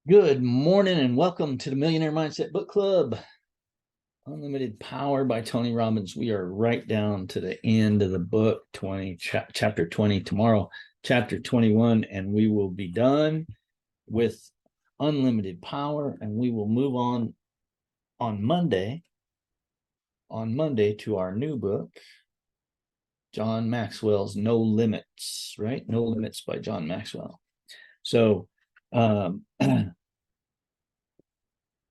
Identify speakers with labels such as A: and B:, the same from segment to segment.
A: Good morning and welcome to the Millionaire Mindset Book Club. Unlimited Power by Tony Robbins. We are right down to the end of the book, chapter 20. Tomorrow, chapter 21, and we will be done with Unlimited Power, and we will move on Monday to our new book, John Maxwell's No Limits, right? No Limits by John Maxwell. So,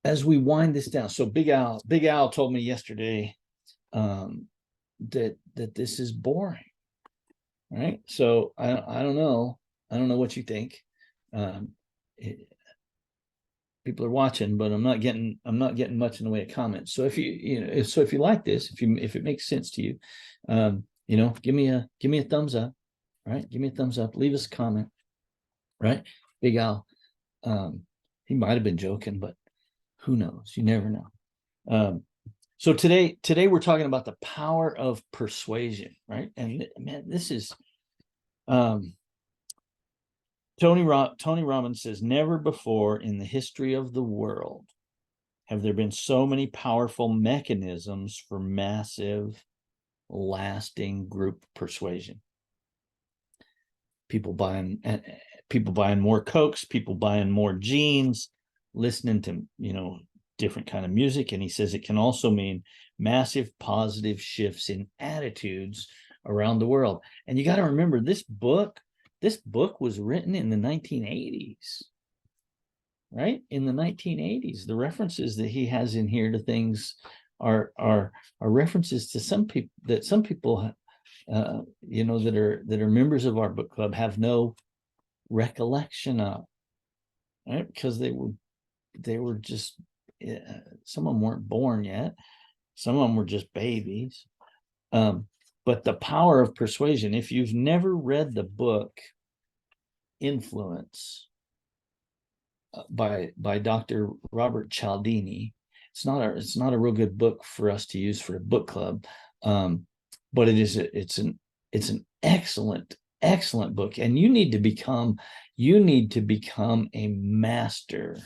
A: as we wind this down, so Big Al told me yesterday that this is boring, right? So I don't know what you think. People are watching, but I'm not getting much in the way of comments. So if you like this, if it makes sense to you, give me a thumbs up, right? Give me a thumbs up. Leave us a comment, right? Big Al, he might have been joking, but who knows? You never know. So today we're talking about the power of persuasion, right? And man, this is Tony Robbins says, never before in the history of the world have there been so many powerful mechanisms for massive, lasting group persuasion. People buying more Cokes, people buying more jeans, listening to different kind of music. And he says it can also mean massive positive shifts in attitudes around the world. And you got to remember, this book was written in the 1980s, right? In the 1980s. The references that he has in here to things are references to some people that that are members of our book club have no recollection of, right? Because they were just, some of them weren't born yet, some of them were just babies. But the power of persuasion, if you've never read the book Influence by Dr. Robert Cialdini, it's not a real good book for us to use for a book club, but it's an excellent book, and you need to become a master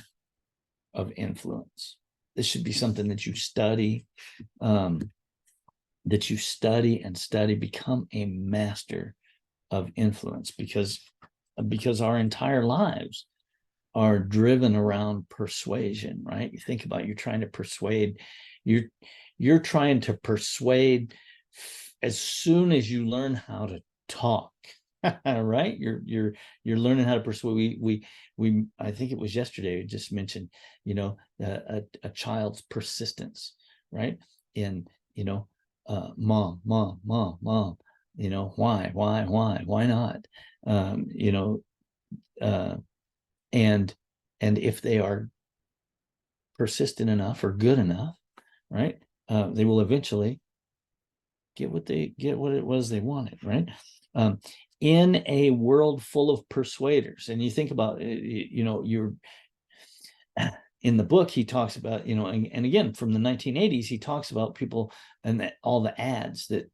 A: of influence. This should be something that you study, and study, become a master of influence, because our entire lives are driven around persuasion, right? You think about, you're trying to persuade as soon as you learn how to talk. Right? You're learning how to persuade. We I think it was yesterday, we just mentioned, a child's persistence, right? In mom, why not? And if they are persistent enough or good enough, right, they will eventually get what it was they wanted, right? In a world full of persuaders. And you think about, you're in the book, he talks about, and again, from the 1980s, he talks about people and all the ads that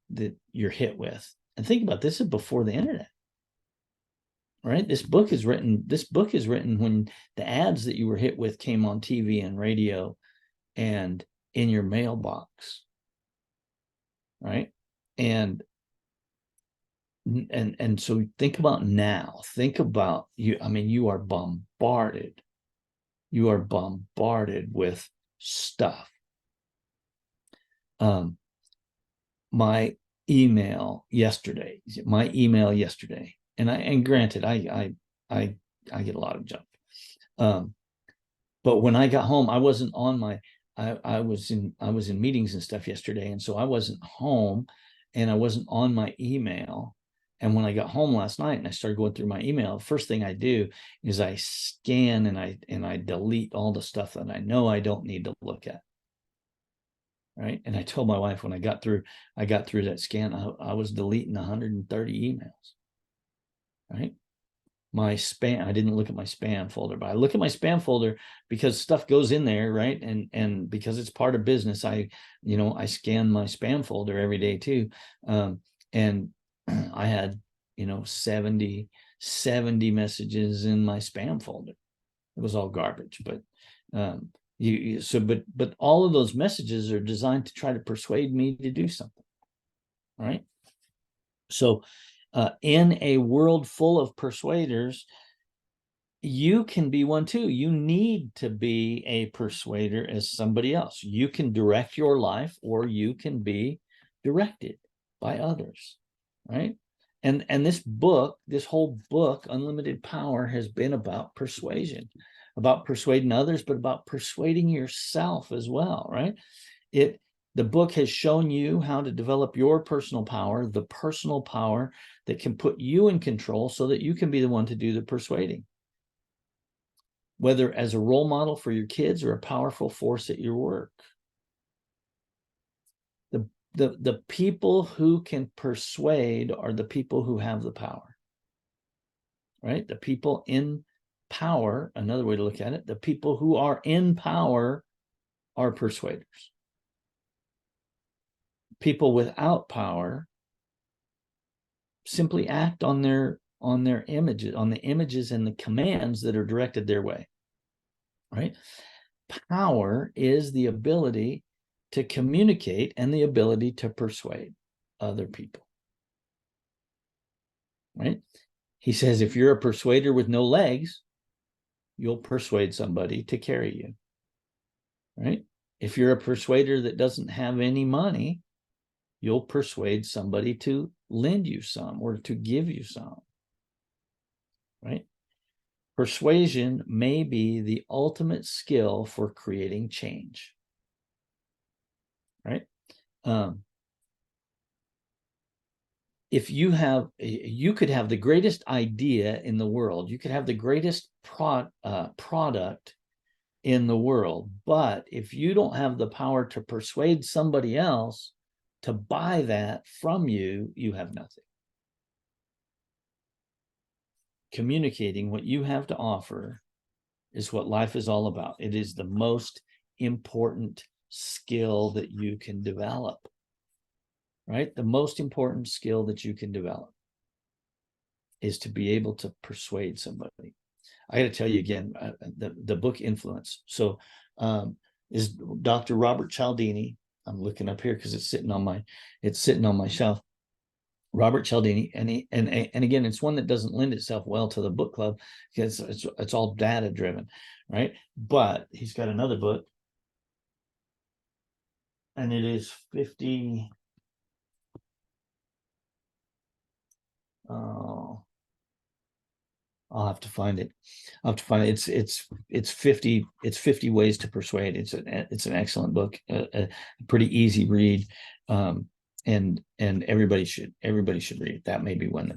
A: you're hit with. And think about, this is before the internet, right? This book is written when the ads that you were hit with came on TV and radio and in your mailbox, right? And so think about now. Think about you. I mean, you are bombarded with stuff. My email yesterday, and granted, I get a lot of junk. But when I got home, I wasn't on my, I was in meetings and stuff yesterday. And so I wasn't home and I wasn't on my email. And when I got home last night and I started going through my email, the first thing I do is I scan and I delete all the stuff that I know I don't need to look at. Right. And I told my wife, when I got through that scan, I was deleting 130 emails. Right. My spam, I didn't look at my spam folder, but I look at my spam folder because stuff goes in there, right? And because it's part of business, I scan my spam folder every day too. And I had 70 messages in my spam folder, It was all garbage, but but all of those messages are designed to try to persuade me to do something. All right. So in a world full of persuaders, you can be one too. You need to be a persuader as somebody else. You can direct your life, or you can be directed by others, right? And this book, this whole book, Unlimited Power, has been about persuasion, about persuading others, but about persuading yourself as well, right? The book has shown you how to develop your personal power, the personal power that can put you in control so that you can be the one to do the persuading, whether as a role model for your kids or a powerful force at your work. The people who can persuade are the people who have the power, right? The people in power, another way to look at it, the people who are in power are persuaders. People without power simply act on their images, on the images and the commands that are directed their way, right? Power is the ability to communicate and the ability to persuade other people, right? He says, if you're a persuader with no legs, you'll persuade somebody to carry you, right? If you're a persuader that doesn't have any money, you'll persuade somebody to lend you some or to give you some, right? Persuasion may be the ultimate skill for creating change, right? If you could have the greatest idea in the world, you could have the greatest product in the world, but if you don't have the power to persuade somebody else to buy that from you, you have nothing. Communicating what you have to offer is what life is all about. It is the most important skill that you can develop, right? The most important skill that you can develop is to be able to persuade somebody. I got to tell you again, the book Influence. So is Dr. Robert Cialdini. I'm looking up here because it's sitting on my shelf. Robert Cialdini, and again, it's one that doesn't lend itself well to the book club because it's all data driven, right? But he's got another book, and it is 50. Oh, I'll have to find it. It's 50 ways to persuade. It's an excellent book, a pretty easy read, and everybody should read it. That may be one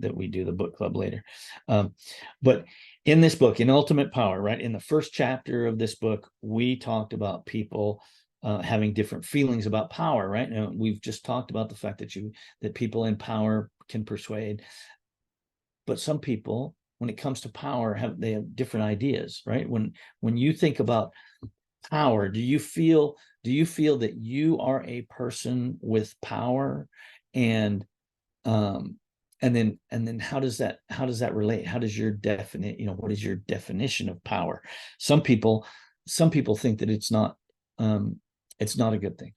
A: that we do the book club later. But in this book, in Ultimate Power, right, in the first chapter of this book, we talked about people having different feelings about power, right? Now, we've just talked about the fact that people in power can persuade, but some people, when it comes to power, they have different ideas, right? When you think about power, do you feel that you are a person with power, and then how does that relate? How does your what is your definition of power? Some people think that it's not a good thing,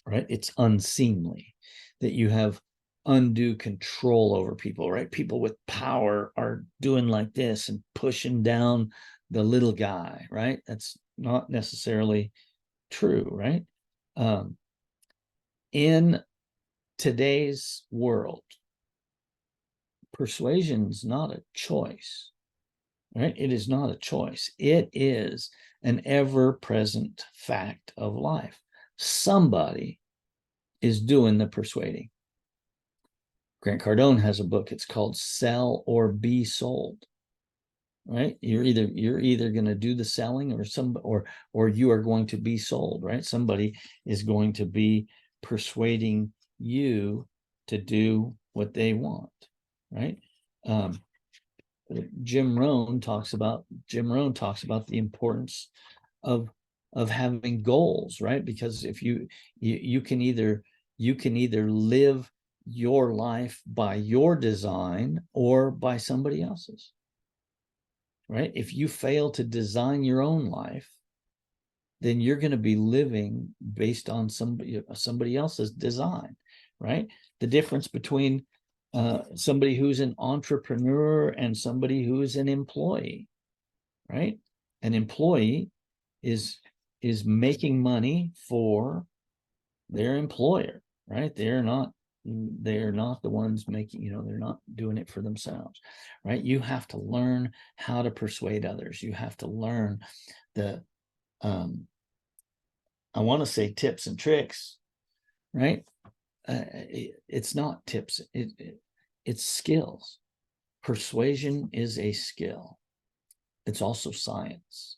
A: right? It's unseemly that you have undue control over people, right? People with power are doing like this and pushing down the little guy, right? That's not necessarily true, right? In today's world, persuasion is not a choice, right? It is not a choice. It is an ever-present fact of life. Somebody is doing the persuading. Grant Cardone has a book. It's called Sell or Be Sold, right? You're either going to do the selling or you are going to be sold, right? Somebody is going to be persuading you to do what they want, right? Jim Rohn talks about the importance of having goals, right? Because if you can either live your life by your design or by somebody else's. right? If you fail to design your own life, then you're going to be living based on somebody else's design, right? The difference between somebody who's an entrepreneur and somebody who is an employee, right? An employee is making money for their employer, right? They're not the ones making, they're not doing it for themselves, right? You have to learn how to persuade others. You have to learn the I want to say tips and tricks, right? It's not tips, it's skills. Persuasion is a skill. It's also science,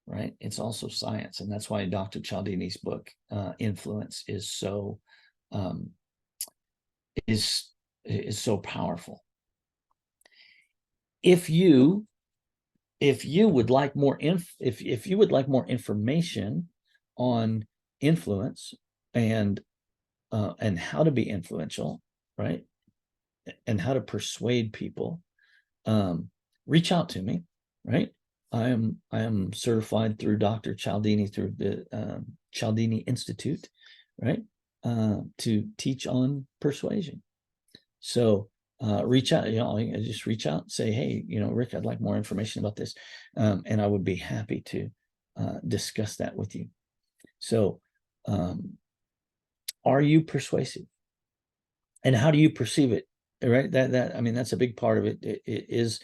A: right? It's also science. And that's why Dr. Cialdini's book, Influence, is so so powerful. If you would like more if you would like more information on influence and how to be influential, right, and how to persuade people, reach out to me, right? I am certified through Dr. Cialdini, through the Cialdini Institute, right, to teach on persuasion. So reach out, just reach out and say, hey, Rick, I'd like more information about this, and I would be happy to discuss that with you. So are you persuasive, and how do you perceive it, right? That's a big part of it. It is,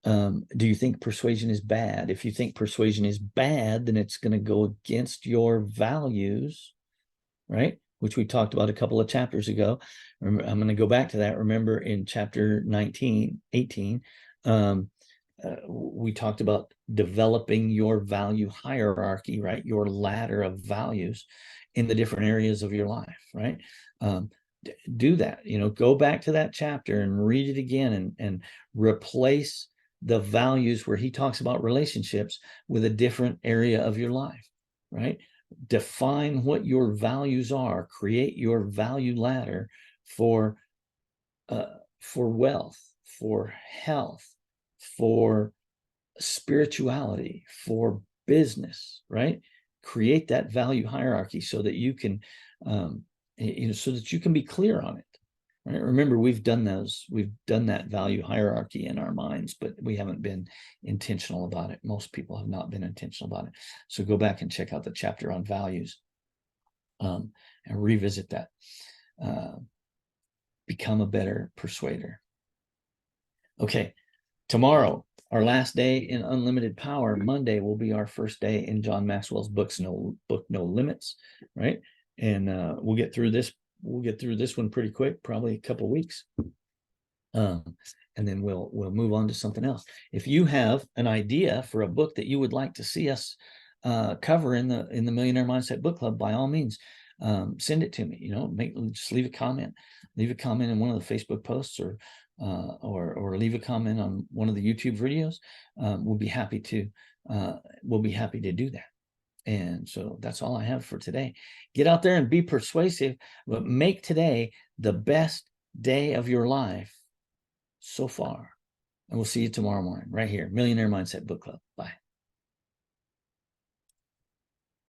A: do you think persuasion is bad? If you think persuasion is bad, then it's going to go against your values, right? Which we talked about a couple of chapters ago. I'm going to go back to that. Remember in chapter 18, we talked about developing your value hierarchy, right? Your ladder of values in the different areas of your life, right? Do that, go back to that chapter and read it again, and replace the values where he talks about relationships with a different area of your life, right? Define what your values are, create your value ladder for wealth, for health, for spirituality, for business, right? Create that value hierarchy so that you can so that you can be clear on it, right? Remember, we've done that value hierarchy in our minds, but we haven't been intentional about it. Most people have not been intentional about it. So go back and check out the chapter on values, and revisit that. Become a better persuader. Okay, tomorrow, our last day in Unlimited Power. Monday will be our first day in John Maxwell's book, No Limits, right? And we'll get through this. We'll get through this one pretty quick, probably a couple of weeks. And then we'll move on to something else. If you have an idea for a book that you would like to see us cover in the Millionaire Mindset Book Club, by all means, send it to me. Just leave a comment. Leave a comment in one of the Facebook posts, or leave a comment on one of the YouTube videos. We'll be happy to do that. And so that's all I have for today. Get out there and be persuasive, but make today the best day of your life so far. And we'll see you tomorrow morning right here, Millionaire Mindset Book Club. Bye.